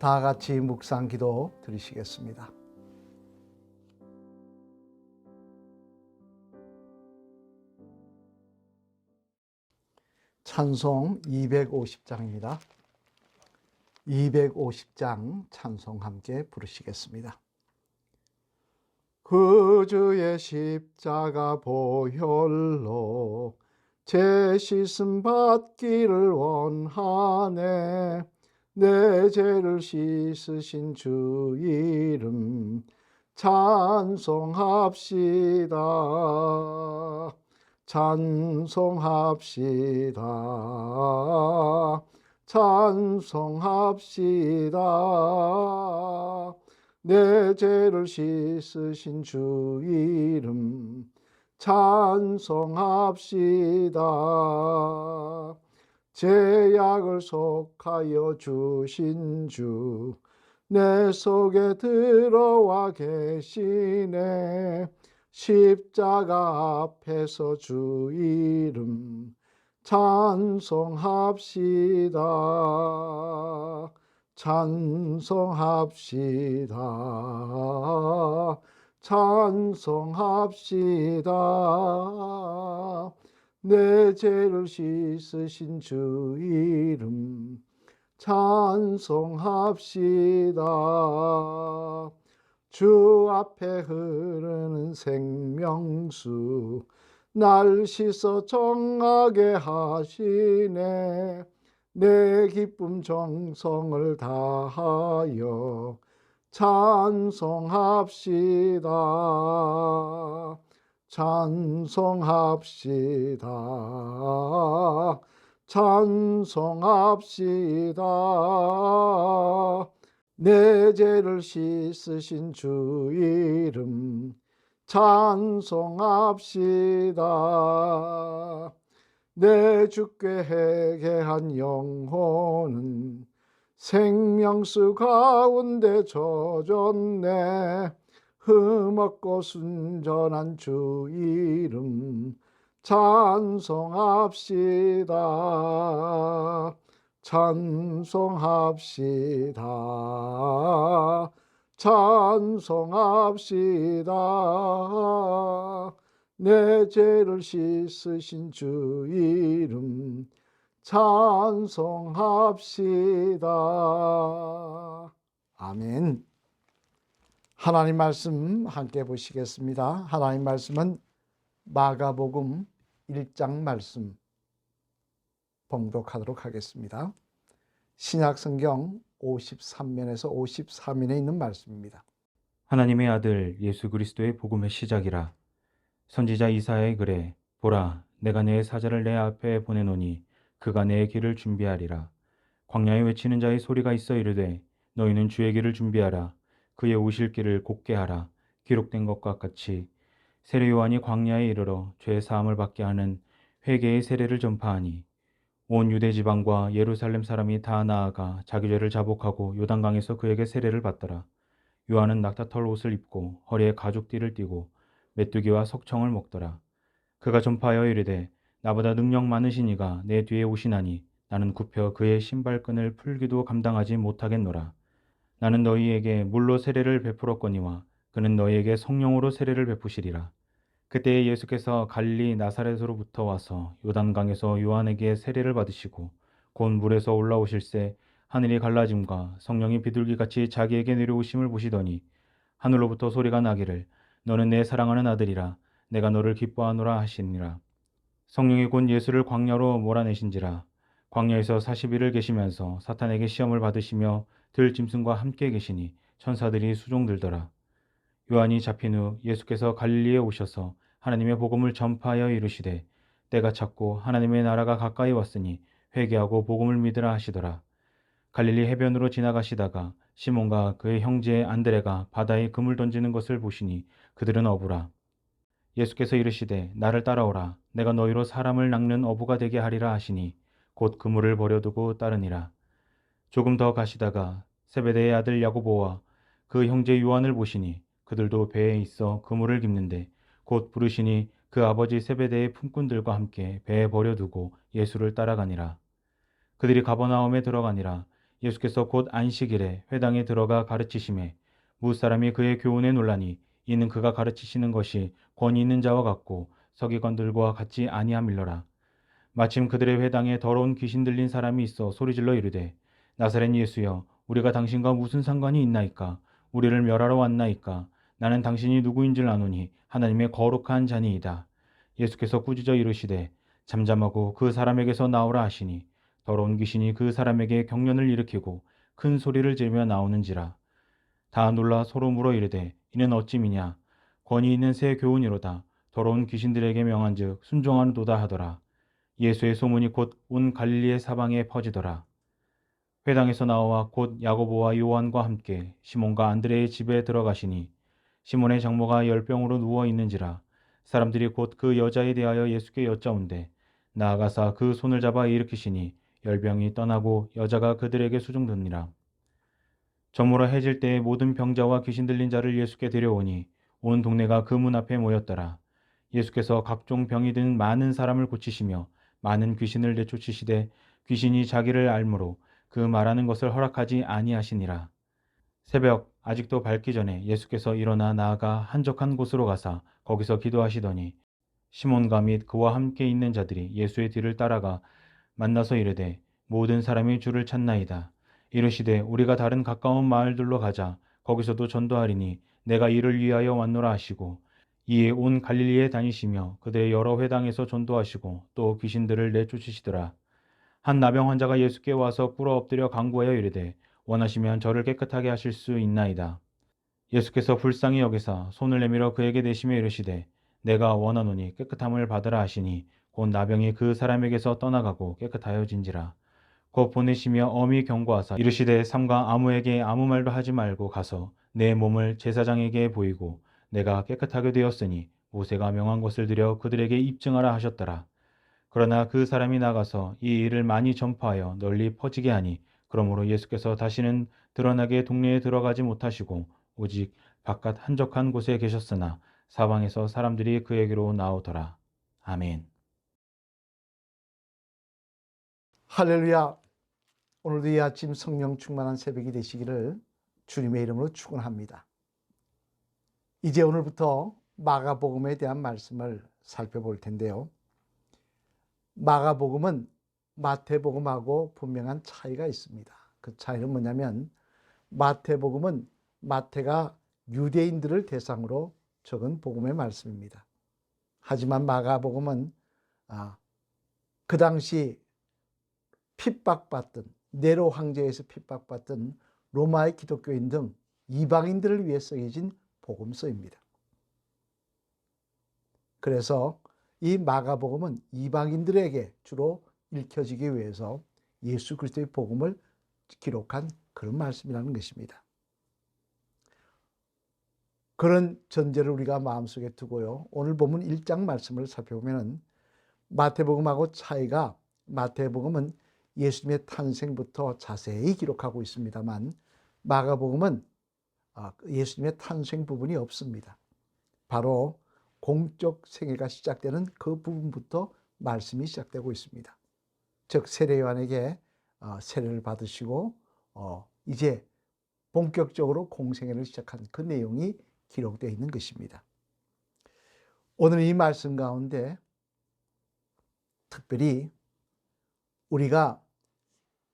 다 같이 묵상 기도 드리시겠습니다. 찬송 250장입니다. 250장 찬송 함께 부르시겠습니다. 그 주의 십자가 보혈로 제 씻음 받기를 원하네. 내 죄를 씻으신 주 이름 찬송합시다. 찬송합시다. 찬송합시다. 내 죄를 씻으신 주 이름 찬송합시다. 죄악을 속하여 주신 주 내 속에 들어와 계시네. 십자가 앞에서 주 이름 찬송합시다. 찬송합시다. 찬송합시다. 내 죄를 씻으신 주 이름 찬송합시다. 주 앞에 흐르는 생명수 날 씻어 정하게 하시네. 내 기쁨 정성을 다하여 찬송합시다. 찬송합시다. 찬송합시다. 내 죄를 씻으신 주 이름 찬송합시다. 내 주께 회개한 영혼은 생명수 가운데 젖었네. 흠없고 순전한 주 이름 찬송합시다. 찬송합시다. 찬송합시다. 내 죄를 씻으신 주 이름 찬송합시다. 아멘. 하나님 말씀 함께 보시겠습니다. 하나님 말씀은 마가복음 1장 말씀 봉독하도록 하겠습니다. 신약성경 53면에서 54면에 있는 말씀입니다. 하나님의 아들 예수 그리스도의 복음의 시작이라. 선지자 이사야의 글에 보라, 내가 내 사자를 내 앞에 보내노니 그가 내 길을 준비하리라. 광야에 외치는 자의 소리가 있어 이르되 너희는 주의 길을 준비하라. 그의 오실 길을 곧게 하라. 기록된 것과 같이 세례 요한이 광야에 이르러 죄 사함을 받게 하는 회개의 세례를 전파하니 온 유대 지방과 예루살렘 사람이 다 나아가 자기 죄를 자복하고 요단강에서 그에게 세례를 받더라. 요한은 낙타털 옷을 입고 허리에 가죽띠를 띠고 메뚜기와 석청을 먹더라. 그가 전파하여 이르되 나보다 능력 많으신 이가 내 뒤에 오시나니 나는 굽혀 그의 신발끈을 풀기도 감당하지 못하겠노라. 나는 너희에게 물로 세례를 베풀었거니와 그는 너희에게 성령으로 세례를 베푸시리라. 그때에 예수께서 갈릴리 나사렛으로부터 와서 요단강에서 요한에게 세례를 받으시고 곧 물에서 올라오실새 하늘이 갈라짐과 성령이 비둘기같이 자기에게 내려오심을 보시더니 하늘로부터 소리가 나기를 너는 내 사랑하는 아들이라 내가 너를 기뻐하노라 하시니라. 성령이 곧 예수를 광야로 몰아내신지라. 광야에서 40일을 계시면서 사탄에게 시험을 받으시며 들짐승과 함께 계시니 천사들이 수종들더라. 요한이 잡힌 후 예수께서 갈릴리에 오셔서 하나님의 복음을 전파하여 이르시되 때가 찼고 하나님의 나라가 가까이 왔으니 회개하고 복음을 믿으라 하시더라. 갈릴리 해변으로 지나가시다가 시몬과 그의 형제 안드레가 바다에 금을 던지는 것을 보시니 그들은 어부라. 예수께서 이르시되 나를 따라오라. 내가 너희로 사람을 낚는 어부가 되게 하리라 하시니 곧 그물을 버려두고 따르니라. 조금 더 가시다가 세베대의 아들 야고보와 그 형제 요한을 보시니 그들도 배에 있어 그물을 깁는데 곧 부르시니 그 아버지 세베대의 품꾼들과 함께 배에 버려두고 예수를 따라가니라. 그들이 가버나움에 들어가니라. 예수께서 곧 안식일에 회당에 들어가 가르치심에 무사람이 그의 교훈에 놀라니 이는 그가 가르치시는 것이 권위 있는 자와 같고 서기관들과 같지 아니함일러라. 마침 그들의 회당에 더러운 귀신 들린 사람이 있어 소리질러 이르되 나사렛 예수여 우리가 당신과 무슨 상관이 있나이까? 우리를 멸하러 왔나이까? 나는 당신이 누구인 줄 아노니 하나님의 거룩한 자니이다. 예수께서 꾸짖어 이르시되 잠잠하고 그 사람에게서 나오라 하시니 더러운 귀신이 그 사람에게 경련을 일으키고 큰 소리를 지르며 나오는지라. 다 놀라 서로 물어 이르되 이는 어찌미냐? 권위 있는 새 교훈이로다. 더러운 귀신들에게 명한즉 순종하는도다 하더라. 예수의 소문이 곧 온 갈릴리의 사방에 퍼지더라. 회당에서 나와 곧 야고보와 요한과 함께 시몬과 안드레의 집에 들어가시니 시몬의 장모가 열병으로 누워 있는지라. 사람들이 곧 그 여자에 대하여 예수께 여짜온대 나아가사 그 손을 잡아 일으키시니 열병이 떠나고 여자가 그들에게 수종되니라. 저물어 해질 때에 모든 병자와 귀신 들린 자를 예수께 데려오니 온 동네가 그 문 앞에 모였더라. 예수께서 각종 병이 든 많은 사람을 고치시며 많은 귀신을 내쫓으시되 귀신이 자기를 알므로 그 말하는 것을 허락하지 아니하시니라. 새벽 아직도 밝기 전에 예수께서 일어나 나아가 한적한 곳으로 가사 거기서 기도하시더니 시몬과 및 그와 함께 있는 자들이 예수의 뒤를 따라가 만나서 이르되 모든 사람이 주를 찾나이다. 이르시되 우리가 다른 가까운 마을들로 가자. 거기서도 전도하리니 내가 이를 위하여 왔노라 하시고 이에 온 갈릴리에 다니시며 그들의 여러 회당에서 전도하시고 또 귀신들을 내쫓으시더라. 한 나병 환자가 예수께 와서 꿇어 엎드려 간구하여 이르되 원하시면 저를 깨끗하게 하실 수 있나이다. 예수께서 불쌍히 여기사 손을 내밀어 그에게 내시며 이르시되 내가 원하노니 깨끗함을 받으라 하시니 곧 나병이 그 사람에게서 떠나가고 깨끗하여진지라. 곧 보내시며 엄히 경고하사 이르시되 삼가 아무에게 아무 말도 하지 말고 가서 내 몸을 제사장에게 보이고 내가 깨끗하게 되었으니 모세가 명한 것을 들여 그들에게 입증하라 하셨더라. 그러나 그 사람이 나가서 이 일을 많이 전파하여 널리 퍼지게 하니 그러므로 예수께서 다시는 드러나게 동네에 들어가지 못하시고 오직 바깥 한적한 곳에 계셨으나 사방에서 사람들이 그에게로 나오더라. 아멘. 할렐루야. 오늘도 이 아침 성령 충만한 새벽이 되시기를 주님의 이름으로 축원합니다. 이제 오늘부터 마가복음에 대한 말씀을 살펴볼 텐데요. 마가복음은 마태복음하고 분명한 차이가 있습니다. 그 차이는 뭐냐면 마태복음은 마태가 유대인들을 대상으로 적은 복음의 말씀입니다. 하지만 마가복음은 그 당시 핍박받던 네로 황제에서 핍박받던 로마의 기독교인 등 이방인들을 위해 쓰여진 복음서입니다. 그래서 이 마가복음은 이방인들에게 주로 읽혀지기 위해서 예수 그리스도의 복음을 기록한 그런 말씀이라는 것입니다. 그런 전제를 우리가 마음속에 두고요. 오늘 본문 1장 말씀을 살펴보면 마태복음하고 차이가 마태복음은 예수님의 탄생부터 자세히 기록하고 있습니다만 마가복음은 예수님의 탄생 부분이 없습니다. 바로 공적 생애가 시작되는 그 부분부터 말씀이 시작되고 있습니다. 즉 세례 요한에게 세례를 받으시고 이제 본격적으로 공생애를 시작한 그 내용이 기록되어 있는 것입니다. 오늘 이 말씀 가운데 특별히 우리가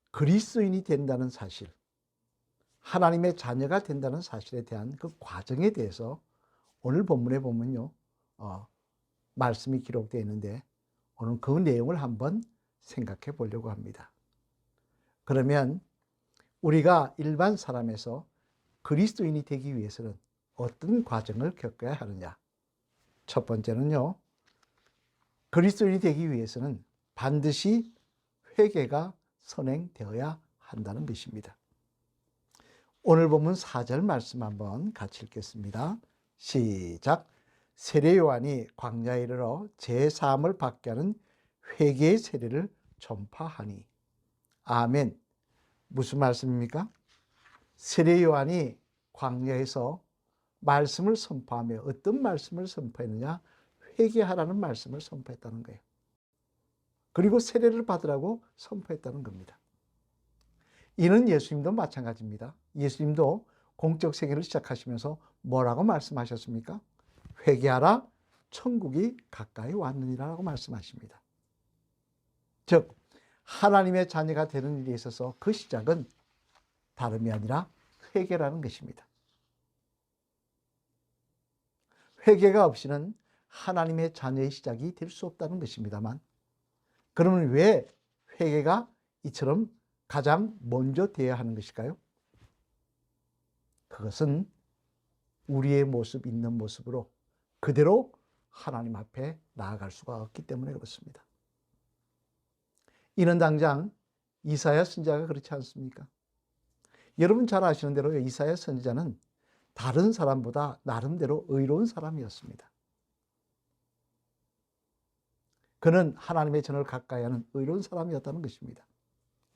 그리스도인이 된다는 사실, 하나님의 자녀가 된다는 사실에 대한 그 과정에 대해서 오늘 본문에 보면요, 말씀이 기록되어 있는데 오늘 그 내용을 한번 생각해 보려고 합니다. 그러면 우리가 일반 사람에서 그리스도인이 되기 위해서는 어떤 과정을 겪어야 하느냐? 첫 번째는요, 그리스도인이 되기 위해서는 반드시 회개가 선행되어야 한다는 것입니다. 오늘 본문 4절 말씀 한번 같이 읽겠습니다. 시작. 세례 요한이 광야에 이르러 제사함을 받게 하는 회개의 세례를 전파하니. 아멘. 무슨 말씀입니까? 세례 요한이 광야에서 말씀을 선포하며 어떤 말씀을 선포했느냐? 회개하라는 말씀을 선포했다는 거예요. 그리고 세례를 받으라고 선포했다는 겁니다. 이는 예수님도 마찬가지입니다. 예수님도 공적 생애를 시작하시면서 뭐라고 말씀하셨습니까? 회개하라, 천국이 가까이 왔느니라고 말씀하십니다. 즉 하나님의 자녀가 되는 일에 있어서 그 시작은 다름이 아니라 회개라는 것입니다. 회개가 없이는 하나님의 자녀의 시작이 될 수 없다는 것입니다만, 그러면 왜 회개가 이처럼 가장 먼저 되어야 하는 것일까요? 그것은 우리의 모습 있는 모습으로 그대로 하나님 앞에 나아갈 수가 없기 때문에 그렇습니다. 이는 당장 이사야 선지자가 그렇지 않습니까? 여러분 잘 아시는 대로 이사야 선지자는 다른 사람보다 나름대로 의로운 사람이었습니다. 그는 하나님의 전을 가까이 하는 의로운 사람이었다는 것입니다.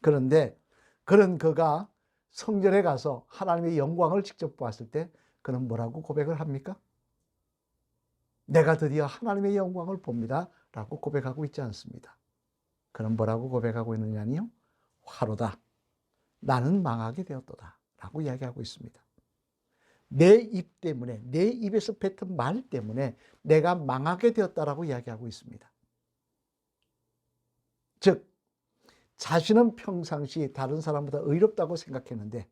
그런데 그런 그가 성전에 가서 하나님의 영광을 직접 보았을 때 그는 뭐라고 고백을 합니까? 내가 드디어 하나님의 영광을 봅니다 라고 고백하고 있지 않습니다. 그는 뭐라고 고백하고 있느냐니요? 화로다. 나는 망하게 되었도다 라고 이야기하고 있습니다. 내 입 때문에, 내 입에서 뱉은 말 때문에 내가 망하게 되었다라고 이야기하고 있습니다. 즉 자신은 평상시 다른 사람보다 의롭다고 생각했는데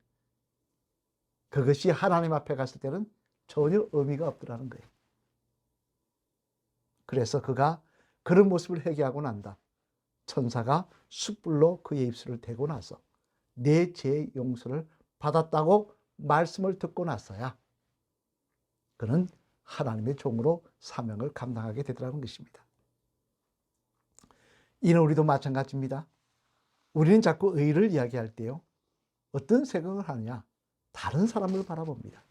그것이 하나님 앞에 갔을 때는 전혀 의미가 없더라는 거예요. 그래서 그가 그런 모습을 회개하고 난다. 천사가 숯불로 그의 입술을 대고 나서 내 죄 용서를 받았다고 말씀을 듣고 나서야 그는 하나님의 종으로 사명을 감당하게 되더라는 것입니다. 이는 우리도 마찬가지입니다. 우리는 자꾸 의를 이야기할 때요, 어떤 생각을 하느냐? 다른 사람을 바라봅니다.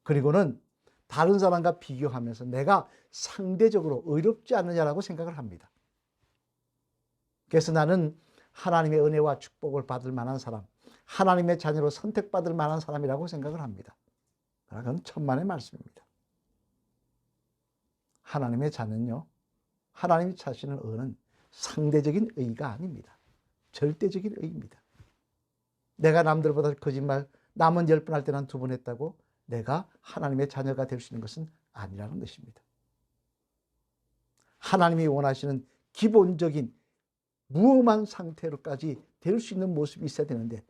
그리고는 다른 사람과 비교하면서 내가 상대적으로 의롭지 않느냐라고 생각을 합니다. 그래서 나는 하나님의 은혜와 축복을 받을 만한 사람, 하나님의 자녀로 선택받을 만한 사람이라고 생각을 합니다. 그건 천만의 말씀입니다. 하나님의 자녀는요, 하나님이 찾으시는 의는 상대적인 의가 아닙니다. 절대적인 의입니다. 내가 남들보다 거짓말, 남은 10번 할 때는 2번 했다고 내가 하나님의 자녀가 될 수 있는 것은 아니라는 것입니다. 하나님이 원하시는 기본적인 무엄한 상태로까지 될 수 있는 모습이 있어야 되는데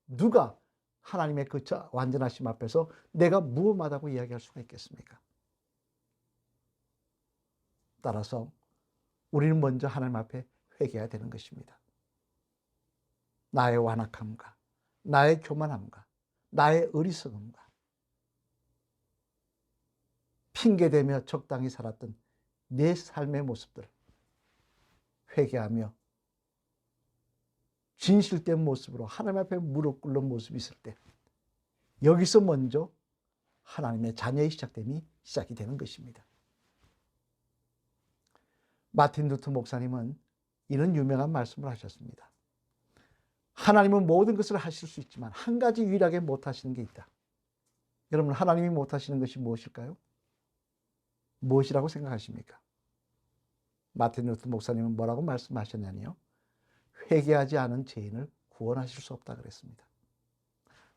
누가 하나님의 그 완전하심 앞에서 내가 무엄하다고 이야기할 수가 있겠습니까? 따라서 우리는 먼저 하나님 앞에 회개해야 되는 것입니다. 나의 완악함과 나의 교만함과 나의 어리석음과 핑계대며 적당히 살았던 내 삶의 모습들 회개하며 진실된 모습으로 하나님 앞에 무릎 꿇는 모습이 있을 때 여기서 먼저 하나님의 자녀의 시작이 되는 것입니다. 마틴 루터 목사님은 이런 유명한 말씀을 하셨습니다. 하나님은 모든 것을 하실 수 있지만 한 가지 유일하게 못하시는 게 있다. 여러분, 하나님이 못하시는 것이 무엇일까요? 무엇이라고 생각하십니까? 마틴 루터 목사님은 뭐라고 말씀하셨냐니요? 회개하지 않은 죄인을 구원하실 수 없다 그랬습니다.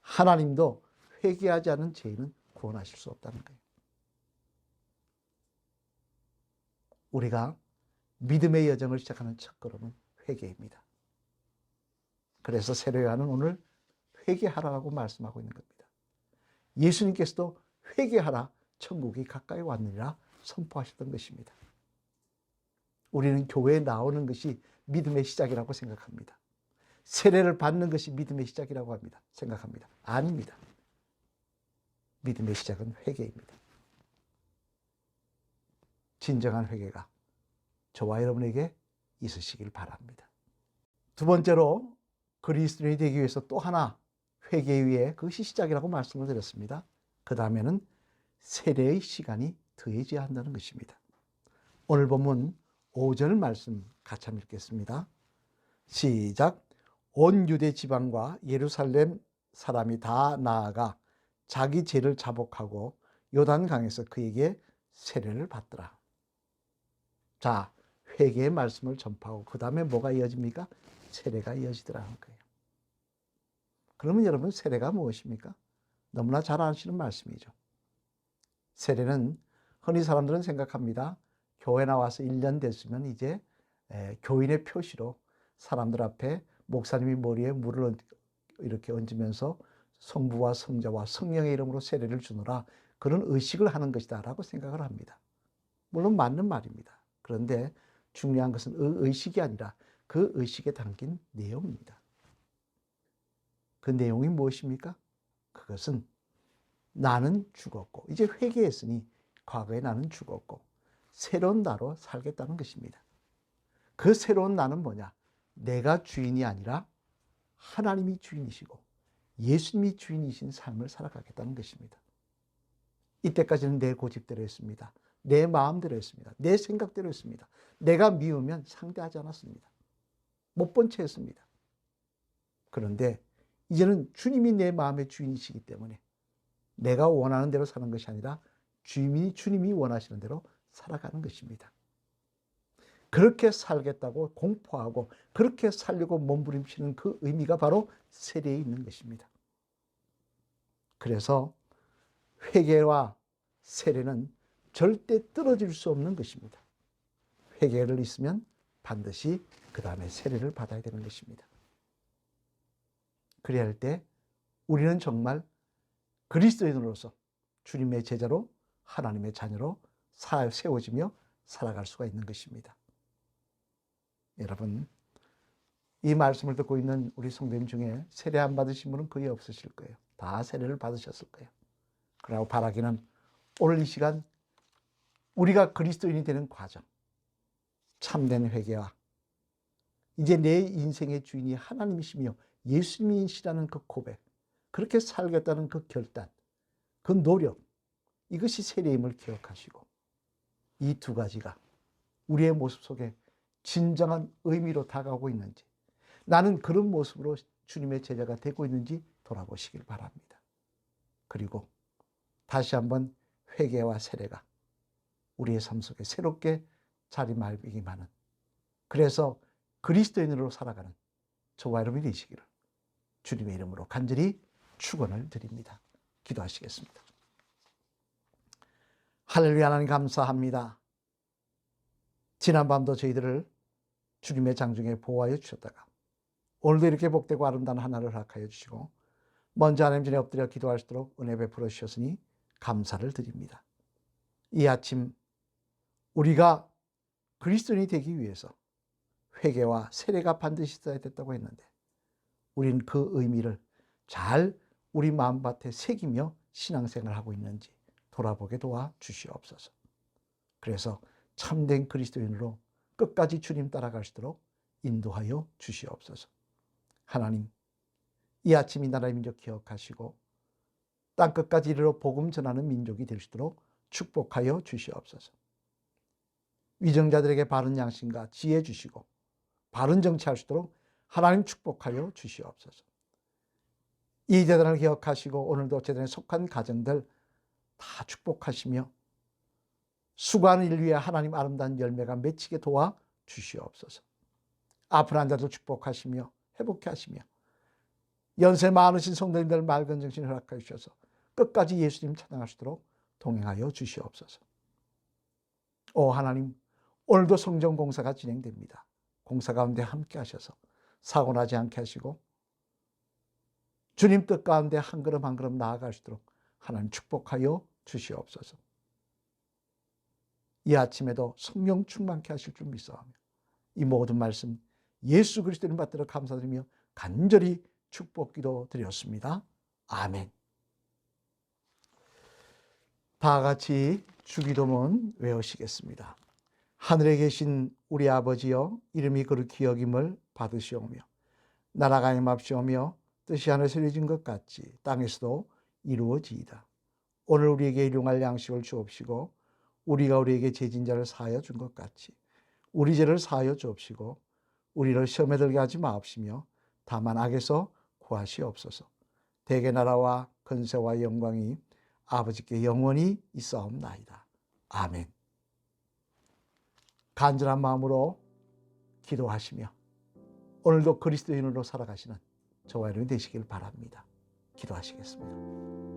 하나님도 회개하지 않은 죄인은 구원하실 수 없다는 거예요. 우리가 믿음의 여정을 시작하는 첫걸음은 회개입니다. 그래서 세례 요한은 오늘 회개하라고 말씀하고 있는 겁니다. 예수님께서도 회개하라, 천국이 가까이 왔느니라 선포하셨던 것입니다. 우리는 교회에 나오는 것이 믿음의 시작이라고 생각합니다. 세례를 받는 것이 믿음의 시작이라고 생각합니다. 아닙니다. 믿음의 시작은 회개입니다. 진정한 회개가 저와 여러분에게 있으시길 바랍니다. 두 번째로 그리스도인이 되기 위해서 또 하나 회개 위에 그것이 시작이라고 말씀을 드렸습니다. 그 다음에는 세례의 시간이 더해져야 한다는 것입니다. 오늘 본문 5절 말씀 같이 한번 읽겠습니다. 시작. 온 유대 지방과 예루살렘 사람이 다 나아가 자기 죄를 자복하고 요단강에서 그에게 세례를 받더라. 자, 회개의 말씀을 전파하고 그 다음에 뭐가 이어집니까? 세례가 이어지더라는 거예요. 그러면 여러분, 세례가 무엇입니까? 너무나 잘 아시는 말씀이죠. 세례는 흔히 사람들은 생각합니다. 교회 나와서 1년 됐으면 이제 교인의 표시로 사람들 앞에 목사님이 머리에 물을 이렇게 얹으면서 성부와 성자와 성령의 이름으로 세례를 주노라, 그런 의식을 하는 것이다 라고 생각을 합니다. 물론 맞는 말입니다. 그런데 중요한 것은 의식이 아니라 그 의식에 담긴 내용입니다. 그 내용이 무엇입니까? 그것은 나는 죽었고 이제 회개했으니 과거에 나는 죽었고 새로운 나로 살겠다는 것입니다. 그 새로운 나는 뭐냐? 내가 주인이 아니라 하나님이 주인이시고 예수님이 주인이신 삶을 살아가겠다는 것입니다. 이때까지는 내 고집대로 했습니다. 내 마음대로 했습니다. 내 생각대로 했습니다. 내가 미우면 상대하지 않았습니다. 못 본 채 했습니다. 그런데 이제는 주님이 내 마음의 주인이시기 때문에 내가 원하는 대로 사는 것이 아니라 주님이 원하시는 대로 살아가는 것입니다. 그렇게 살겠다고 공포하고 그렇게 살려고 몸부림치는 그 의미가 바로 세례에 있는 것입니다. 그래서 회개와 세례는 절대 떨어질 수 없는 것입니다. 회개를 있으면 반드시 그 다음에 세례를 받아야 되는 것입니다. 그래야 할 때 우리는 정말 그리스도인으로서 주님의 제자로 하나님의 자녀로 세워지며 살아갈 수가 있는 것입니다. 여러분, 이 말씀을 듣고 있는 우리 성도님 중에 세례 안 받으신 분은 거의 없으실 거예요. 다 세례를 받으셨을 거예요. 그러고 바라기는 오늘 이 시간 우리가 그리스도인이 되는 과정, 참된 회개와 이제 내 인생의 주인이 하나님이시며 예수님이시라는 그 고백, 그렇게 살겠다는 그 결단, 그 노력, 이것이 세례임을 기억하시고 이 두 가지가 우리의 모습 속에 진정한 의미로 다가오고 있는지, 나는 그런 모습으로 주님의 제자가 되고 있는지 돌아보시길 바랍니다. 그리고 다시 한번 회개와 세례가 우리의 삶 속에 새롭게 자리매김하는, 그래서 그리스도인으로 살아가는 저와 여러분이 되시기를 주님의 이름으로 간절히 축원을 드립니다. 기도하시겠습니다. 할렐루야. 하나님 감사합니다. 지난밤도 저희들을 주님의 장중에 보호하여 주셨다가 오늘도 이렇게 복되고 아름다운 하나를 허락하여 주시고 먼저 하나님 전에 엎드려 기도할 수 있도록 은혜 베풀어 주셨으니 감사를 드립니다. 이 아침 우리가 그리스도인이 되기 위해서 회개와 세례가 반드시 있어야 됐다고 했는데 우린 그 의미를 잘 우리 마음밭에 새기며 신앙생활을 하고 있는지 돌아보게 도와 주시옵소서. 그래서 참된 그리스도인으로 끝까지 주님 따라갈 수 있도록 인도하여 주시옵소서. 하나님, 이 아침 이 나라의 민족 기억하시고 땅끝까지 이르러 복음 전하는 민족이 될 수 있도록 축복하여 주시옵소서. 위정자들에게 바른 양심과 지혜 주시고 바른 정치할 수 있도록 하나님 축복하여 주시옵소서. 이 재단을 기억하시고 오늘도 재단에 속한 가정들 다 축복하시며 수고하는 일 위에 하나님 아름다운 열매가 맺히게 도와 주시옵소서. 아픈 환자도 축복하시며 회복케 하시며 연세 많으신 성도님들 맑은 정신을 허락하여 주셔서 끝까지 예수님 찬양할 수 있도록 동행하여 주시옵소서. 오 하나님, 오늘도 성전 공사가 진행됩니다. 공사 가운데 함께 하셔서 사고 나지 않게 하시고 주님 뜻 가운데 한 걸음 한 걸음 나아갈 수 있도록 하나님 축복하여 주시옵소서. 이 아침에도 성령 충만케 하실 줄 믿사오며 이 모든 말씀 예수 그리스도님 받들어 감사드리며 간절히 축복기도 드렸습니다. 아멘. 다 같이 주기도문 외우시겠습니다. 하늘에 계신 우리 아버지여, 이름이 거룩히 여김을 받으시오며 나라가 임합시오며 뜻이 하늘에서 이루어진 것 같이 땅에서도 이루어지이다. 오늘 우리에게 일용할 양식을 주옵시고 우리가 우리에게 죄진 자를 사하여 준 것 같이 우리 죄를 사하여 주옵시고 우리를 시험에 들게 하지 마옵시며 다만 악에서 구하시옵소서. 대개 나라와 권세와 영광이 아버지께 영원히 있사옵나이다. 아멘. 간절한 마음으로 기도하시며 오늘도 그리스도인으로 살아가시는 저와 여러분이 되시길 바랍니다. 기도하시겠습니다.